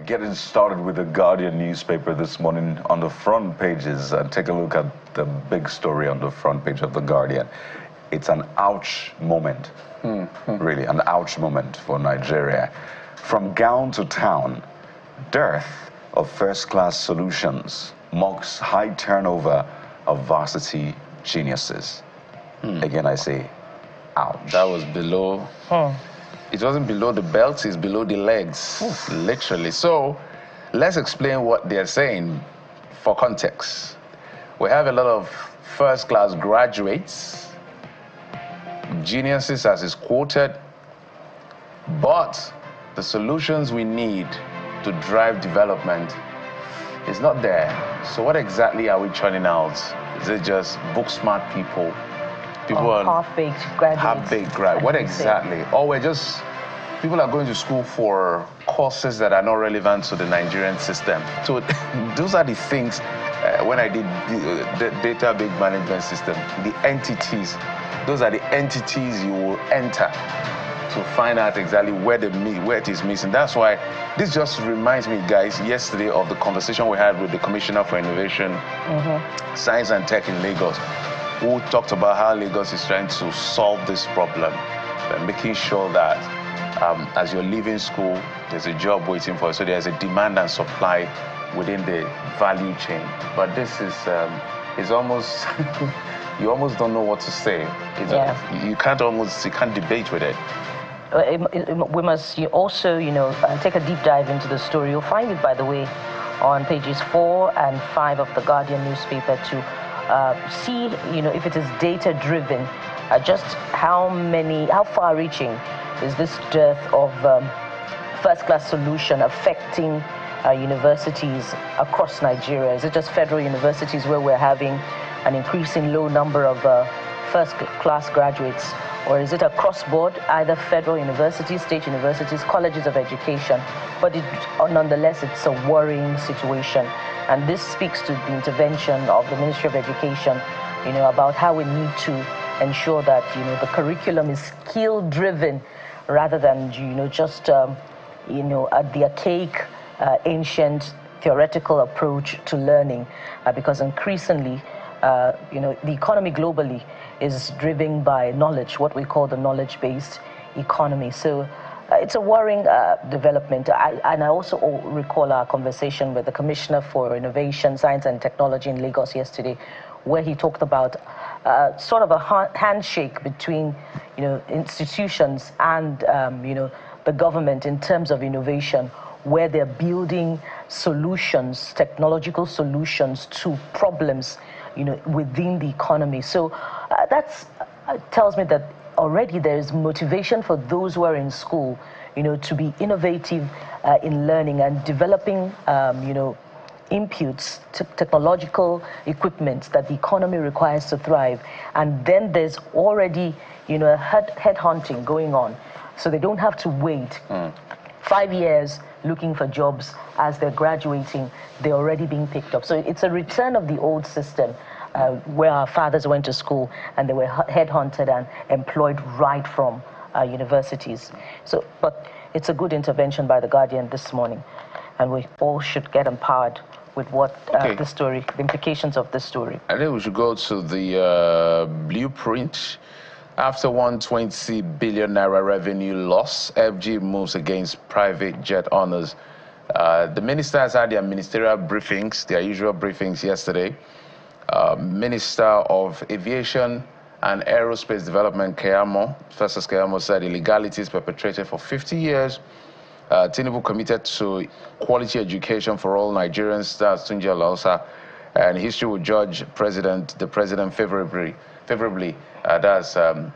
getting started with the Guardian newspaper this morning on the front pages. Take a look at the big story on the front page of the Guardian. It's an ouch moment, really, an ouch moment for Nigeria. From gown to town, dearth of first-class solutions mocks high turnover of varsity geniuses. Again, I say, ouch. That was below. It wasn't below the belt, it's below the legs, literally. So let's explain what they're saying for context. We have a lot of first-class graduates, geniuses as is quoted, but the solutions we need to drive development is not there. So what exactly are we churning out? Is it just book-smart people? Half-baked graduates. Half-baked graduates. What exactly? Or we're just, people are going to school for courses that are not relevant to the Nigerian system. So those are the things, when I did the data big management system, the entities, those are the entities you will enter to find out exactly where it is missing. That's why this just reminds me, guys, yesterday of the conversation we had with the Commissioner for Innovation, Science and Tech in Lagos, who talked about how Lagos is trying to solve this problem by making sure that as you're leaving school, there's a job waiting for you. So there's a demand and supply within the value chain. But this is almost, you almost don't know what to say. You can't debate with it. We must also, take a deep dive into the story. You'll find it, by the way, on pages 4 and 5 of the Guardian newspaper to see, if it is data-driven, just how far-reaching is this dearth of first-class solution affecting universities across Nigeria? Is it just federal universities where we're having an increasing low number of first-class graduates? Or is it across board, either federal universities, state universities, colleges of education? But nonetheless, it's a worrying situation. And this speaks to the intervention of the Ministry of Education, about how we need to ensure that, the curriculum is skill-driven rather than, just, the archaic, ancient, theoretical approach to learning. Because increasingly, the economy globally is driven by knowledge, what we call the knowledge-based economy. So it's a worrying development. I also recall our conversation with the Commissioner for Innovation, Science and Technology in Lagos yesterday, where he talked about sort of a handshake between, institutions and, the government in terms of innovation, where they're building solutions, technological solutions to problems, within the economy. So that tells me that already there is motivation for those who are in school, to be innovative in learning and developing, inputs, technological equipment that the economy requires to thrive. And then there's already, headhunting going on. So they don't have to wait 5 years looking for jobs. As they're graduating, they're already being picked up. So it's a return of the old system where our fathers went to school and they were headhunted and employed right from universities. So, but it's a good intervention by the Guardian this morning, and we all should get empowered with what the story, the implications of this story. I think we should go to the blueprint. After 120 billion naira revenue loss, FG moves against private jet owners. The ministers had their ministerial briefings, their usual briefings yesterday. Minister of Aviation and Aerospace Development, Festus Keyamo, said illegalities perpetrated for 50 years. Tinubu committed to quality education for all Nigerians. That's Tunji Alausa. And history will judge the president favorably. That's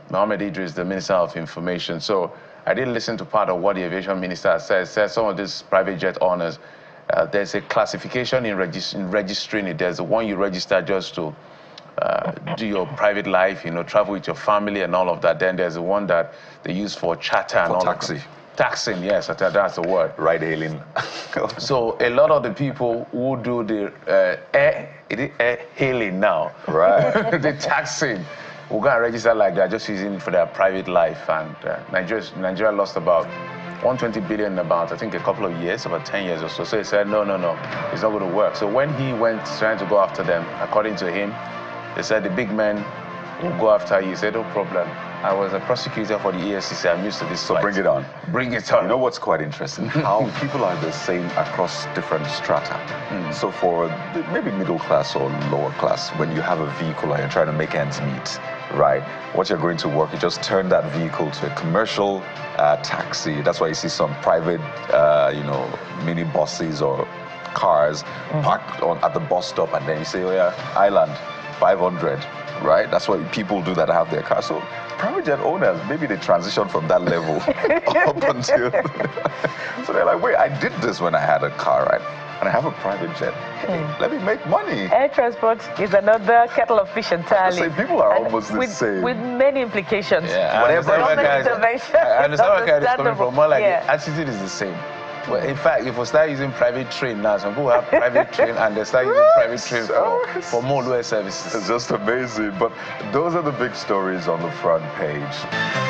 Mohammed Idris, the Minister of Information. So I did listen to part of what the aviation minister said. Says some of these private jet owners, there's a classification in registering it. There's the one you register just to do your private life, travel with your family and all of that. Then there's the one that they use for charter and all taxi. Taxing, yes, that's the word. Ride hailing. So a lot of the people who do the air hailing now, right? the taxing, will go and register like that, just using it for their private life. And Nigeria lost about 120 billion in about, I think, a couple of years, about 10 years or so. So he said, no, it's not going to work. So when he went trying to go after them, according to him, they said the big men will go after you. He said, no problem. I was a prosecutor for the EFCC. I'm used to this. So bring it on. Bring it on. You know what's quite interesting? How people are the same across different strata. So for maybe middle class or lower class, when you have a vehicle and you're trying to make ends meet, right? What you're going to work, you just turn that vehicle to a commercial taxi. That's why you see some private, mini buses or cars parked at the bus stop, and then you say, oh yeah, Island, 500, right? That's what people do that have their car. So private jet owners, maybe they transition from that level up until... So they're like, wait, I did this when I had a car, right? And I have a private jet. Hey, let me make money. Air transport is another kettle of fish entirely. So people are almost the same. With many implications. Yeah, Whatever intervention. I understand where guys is coming from. More like yeah. the attitude is the same. Well, in fact, if we start using private train now, some people have private train and they start using private train for more lower services. It's just amazing. But those are the big stories on the front page.